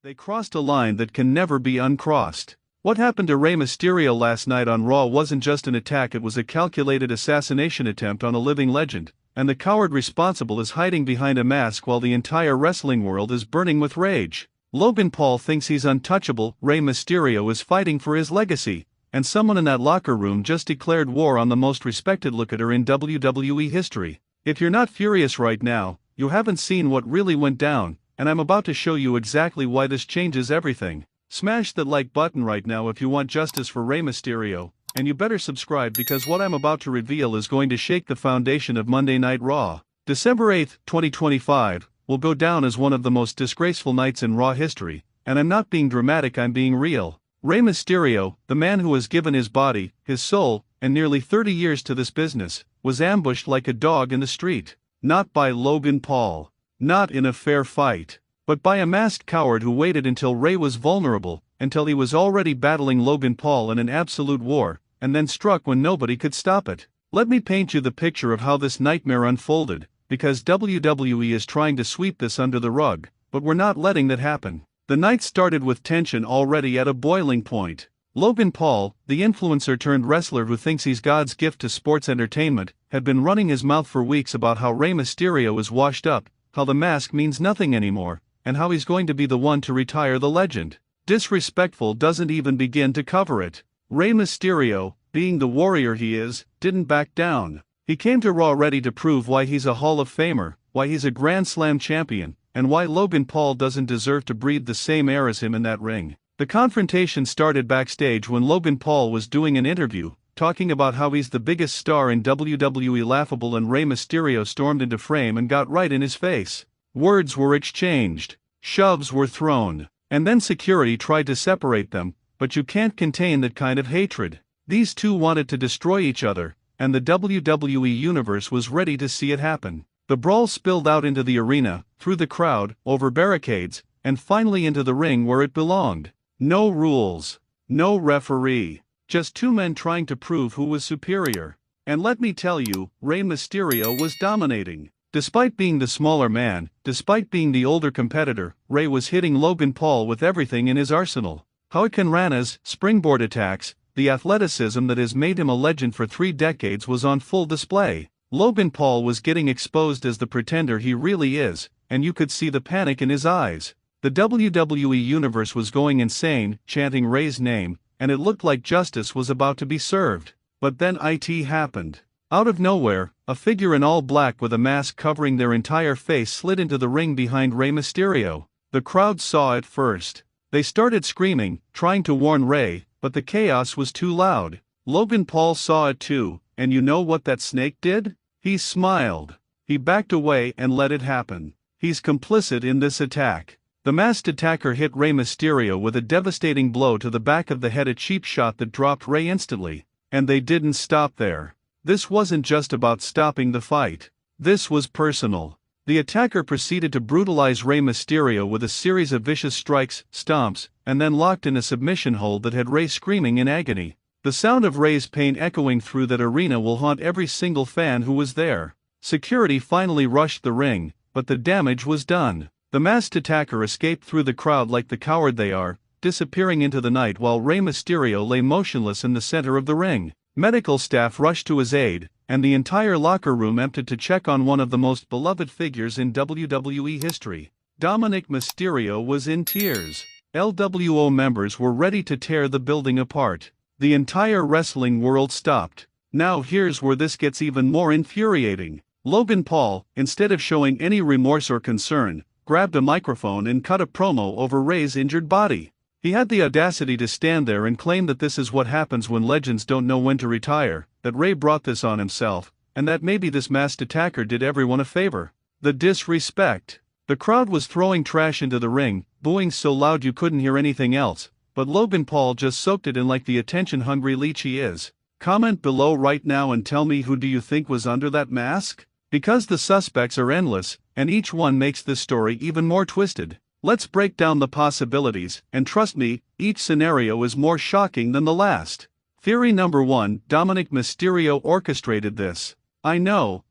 They crossed a line that can never be uncrossed. What happened to Rey Mysterio last night on Raw wasn't just an attack, it was a calculated assassination attempt on a living legend, and the coward responsible is hiding behind a mask while the entire wrestling world is burning with rage. Logan Paul thinks he's untouchable, Rey Mysterio is fighting for his legacy, and someone in that locker room just declared war on the most respected lookator in WWE history. If you're not furious right now, you haven't seen what really went down, and I'm about to show you exactly why this changes everything. Smash that like button right now if you want justice for Rey Mysterio, and you better subscribe because what I'm about to reveal is going to shake the foundation of Monday Night Raw. December 8, 2025, will go down as one of the most disgraceful nights in Raw history, and I'm not being dramatic, I'm being real. Rey Mysterio, the man who has given his body, his soul, and nearly 30 years to this business, was ambushed like a dog in the street. Not by Logan Paul. Not in a fair fight. But by a masked coward who waited until Rey was vulnerable, until he was already battling Logan Paul in an absolute war, and then struck when nobody could stop it. Let me paint you the picture of how this nightmare unfolded, because WWE is trying to sweep this under the rug, but we're not letting that happen. The night started with tension already at a boiling point. Logan Paul, the influencer turned wrestler who thinks he's God's gift to sports entertainment, had been running his mouth for weeks about how Rey Mysterio is washed up, how the mask means nothing anymore, and how he's going to be the one to retire the legend. Disrespectful doesn't even begin to cover it. Rey Mysterio, being the warrior he is, didn't back down. He came to Raw ready to prove why he's a Hall of Famer, why he's a Grand Slam champion, and why Logan Paul doesn't deserve to breathe the same air as him in that ring. The confrontation started backstage when Logan Paul was doing an interview, talking about how he's the biggest star in WWE laughable, and Rey Mysterio stormed into frame and got right in his face. Words were exchanged. Shoves were thrown. And then security tried to separate them, but you can't contain that kind of hatred. These two wanted to destroy each other, and the WWE Universe was ready to see it happen. The brawl spilled out into the arena, through the crowd, over barricades, and finally into the ring where it belonged. No rules. No referee. Just two men trying to prove who was superior. And let me tell you, Rey Mysterio was dominating. Despite being the smaller man, despite being the older competitor, Rey was hitting Logan Paul with everything in his arsenal. Hurricanranas, springboard attacks, the athleticism that has made him a legend for 3 decades was on full display. Logan Paul was getting exposed as the pretender he really is, and you could see the panic in his eyes. The WWE Universe was going insane, chanting Rey's name, and it looked like justice was about to be served. But then it happened. Out of nowhere, a figure in all black with a mask covering their entire face slid into the ring behind Rey Mysterio. The crowd saw it first. They started screaming, trying to warn Rey, but the chaos was too loud. Logan Paul saw it too, and you know what that snake did? He smiled. He backed away and let it happen. He's complicit in this attack. The masked attacker hit Rey Mysterio with a devastating blow to the back of the head, a cheap shot that dropped Rey instantly. And they didn't stop there. This wasn't just about stopping the fight. This was personal. The attacker proceeded to brutalize Rey Mysterio with a series of vicious strikes, stomps, and then locked in a submission hold that had Rey screaming in agony. The sound of Rey's pain echoing through that arena will haunt every single fan who was there. Security finally rushed the ring, but the damage was done. The masked attacker escaped through the crowd like the coward they are, disappearing into the night while Rey Mysterio lay motionless in the center of the ring. Medical staff rushed to his aid, and the entire locker room emptied to check on one of the most beloved figures in WWE history. Dominic Mysterio was in tears. LWO members were ready to tear the building apart. The entire wrestling world stopped. Now here's where this gets even more infuriating. Logan Paul, instead of showing any remorse or concern, grabbed a microphone and cut a promo over Rey's injured body. He had the audacity to stand there and claim that this is what happens when legends don't know when to retire, that Rey brought this on himself, and that maybe this masked attacker did everyone a favor. The disrespect. The crowd was throwing trash into the ring, booing so loud you couldn't hear anything else, but Logan Paul just soaked it in like the attention-hungry leech he is. Comment below right now and tell me, who do you think was under that mask? Because the suspects are endless, and each one makes this story even more twisted. Let's break down the possibilities, and trust me, each scenario is more shocking than the last. Theory number 1, Dominic Mysterio orchestrated this. I know,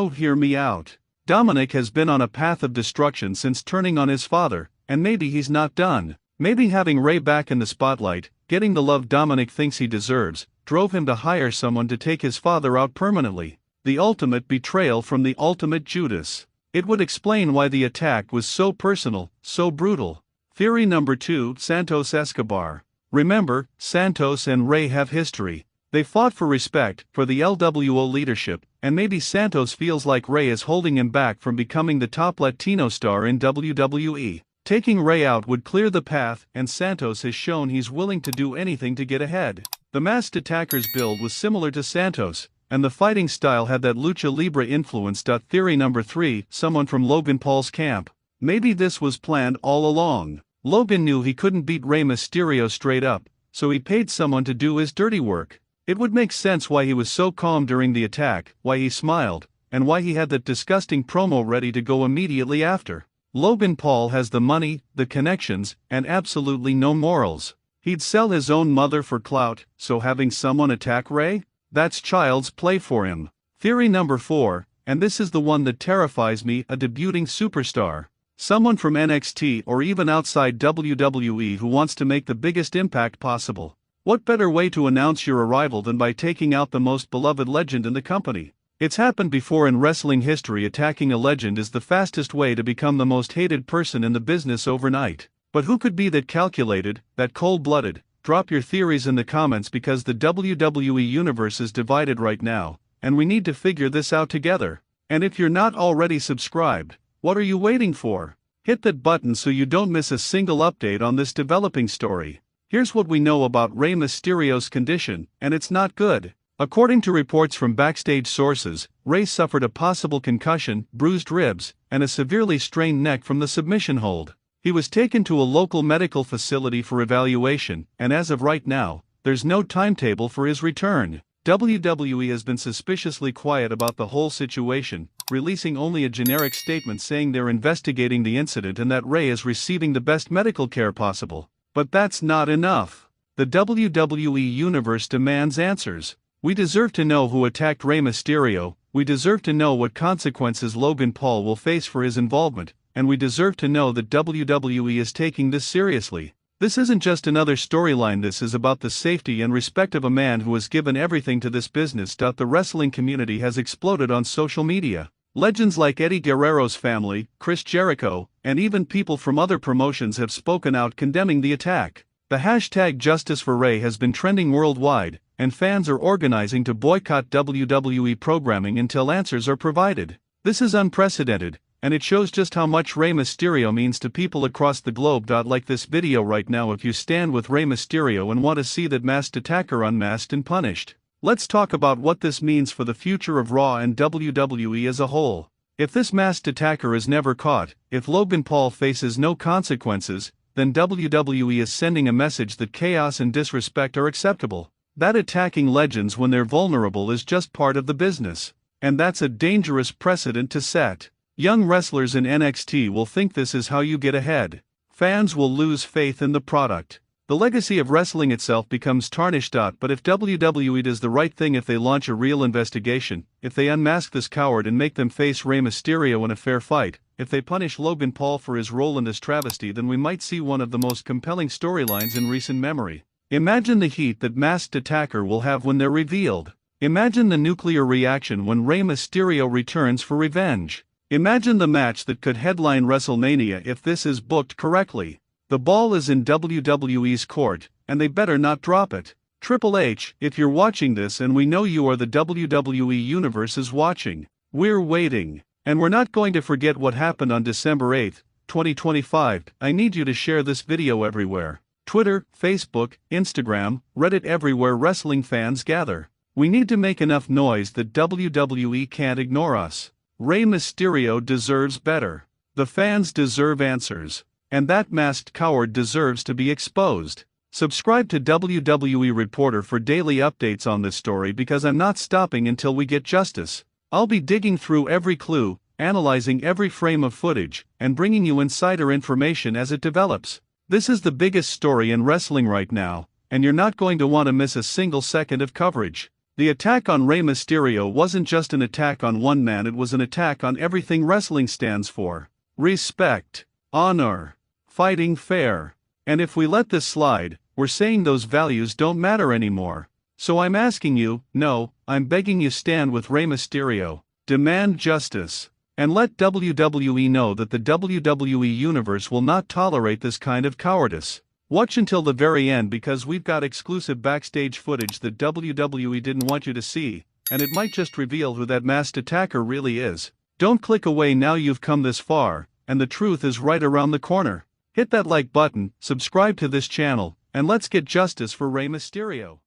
hear me out. Dominic has been on a path of destruction since turning on his father, and maybe he's not done. Maybe having Rey back in the spotlight, getting the love Dominic thinks he deserves, drove him to hire someone to take his father out permanently. The ultimate betrayal from the ultimate Judas. It would explain why the attack was so personal, so brutal. Theory number 2, Santos Escobar. Remember, Santos and Rey have history. They fought for respect, for the LWO leadership, and maybe Santos feels like Rey is holding him back from becoming the top Latino star in WWE. Taking Rey out would clear the path, and Santos has shown he's willing to do anything to get ahead. The Masked Attacker's build was similar to Santos, and the fighting style had that lucha libre influence. Theory number 3, someone from Logan Paul's camp. Maybe this was planned all along. Logan knew he couldn't beat Rey Mysterio straight up, so he paid someone to do his dirty work. It would make sense why he was so calm during the attack, why he smiled, and why he had that disgusting promo ready to go immediately after. Logan Paul has the money, the connections, and absolutely no morals. He'd sell his own mother for clout, so having someone attack Rey? That's child's play for him. Theory number 4, and this is the one that terrifies me, a debuting superstar. Someone from NXT or even outside WWE who wants to make the biggest impact possible. What better way to announce your arrival than by taking out the most beloved legend in the company? It's happened before in wrestling history. Attacking a legend is the fastest way to become the most hated person in the business overnight. But who could be that calculated, that cold-blooded? Drop your theories in the comments because the WWE Universe is divided right now, and we need to figure this out together. And if you're not already subscribed, what are you waiting for? Hit that button so you don't miss a single update on this developing story. Here's what we know about Rey Mysterio's condition, and it's not good. According to reports from backstage sources, Rey suffered a possible concussion, bruised ribs, and a severely strained neck from the submission hold. He was taken to a local medical facility for evaluation, and as of right now, there's no timetable for his return. WWE has been suspiciously quiet about the whole situation, releasing only a generic statement saying they're investigating the incident and that Rey is receiving the best medical care possible. But that's not enough. The WWE Universe demands answers. We deserve to know who attacked Rey Mysterio, we deserve to know what consequences Logan Paul will face for his involvement, and we deserve to know that WWE is taking this seriously. This isn't just another storyline, this is about the safety and respect of a man who has given everything to this business. The wrestling community has exploded on social media. Legends like Eddie Guerrero's family, Chris Jericho, and even people from other promotions have spoken out condemning the attack. The hashtag Justice for Rey has been trending worldwide, and fans are organizing to boycott WWE programming until answers are provided. This is unprecedented, and it shows just how much Rey Mysterio means to people across the globe. Like this video right now if you stand with Rey Mysterio and want to see that Masked Attacker unmasked and punished. Let's talk about what this means for the future of Raw and WWE as a whole. If this Masked Attacker is never caught, if Logan Paul faces no consequences, then WWE is sending a message that chaos and disrespect are acceptable. That attacking legends when they're vulnerable is just part of the business. And that's a dangerous precedent to set. Young wrestlers in NXT will think this is how you get ahead. Fans will lose faith in the product. The legacy of wrestling itself becomes tarnished. But if WWE does the right thing, if they launch a real investigation, if they unmask this coward and make them face Rey Mysterio in a fair fight, if they punish Logan Paul for his role in this travesty, then we might see one of the most compelling storylines in recent memory. Imagine the heat that Masked Attacker will have when they're revealed. Imagine the nuclear reaction when Rey Mysterio returns for revenge. Imagine the match that could headline WrestleMania if this is booked correctly. The ball is in WWE's court, and they better not drop it. Triple H, if you're watching this, and we know you are, the WWE Universe is watching. We're waiting. And we're not going to forget what happened on December 8, 2025. I need you to share this video everywhere. Twitter, Facebook, Instagram, Reddit, everywhere wrestling fans gather. We need to make enough noise that WWE can't ignore us. Rey Mysterio deserves better. The fans deserve answers. And that masked coward deserves to be exposed. Subscribe to WWE Reporter for daily updates on this story because I'm not stopping until we get justice. I'll be digging through every clue, analyzing every frame of footage, and bringing you insider information as it develops. This is the biggest story in wrestling right now, and you're not going to want to miss a single second of coverage. The attack on Rey Mysterio wasn't just an attack on one man, it was an attack on everything wrestling stands for. Respect, honor, fighting fair. And if we let this slide, we're saying those values don't matter anymore. So I'm asking you, no, I'm begging you, stand with Rey Mysterio, demand justice, and let WWE know that the WWE Universe will not tolerate this kind of cowardice. Watch until the very end because we've got exclusive backstage footage that WWE didn't want you to see, and it might just reveal who that masked attacker really is. Don't click away now, you've come this far, and the truth is right around the corner. Hit that like button, subscribe to this channel, and let's get justice for Rey Mysterio.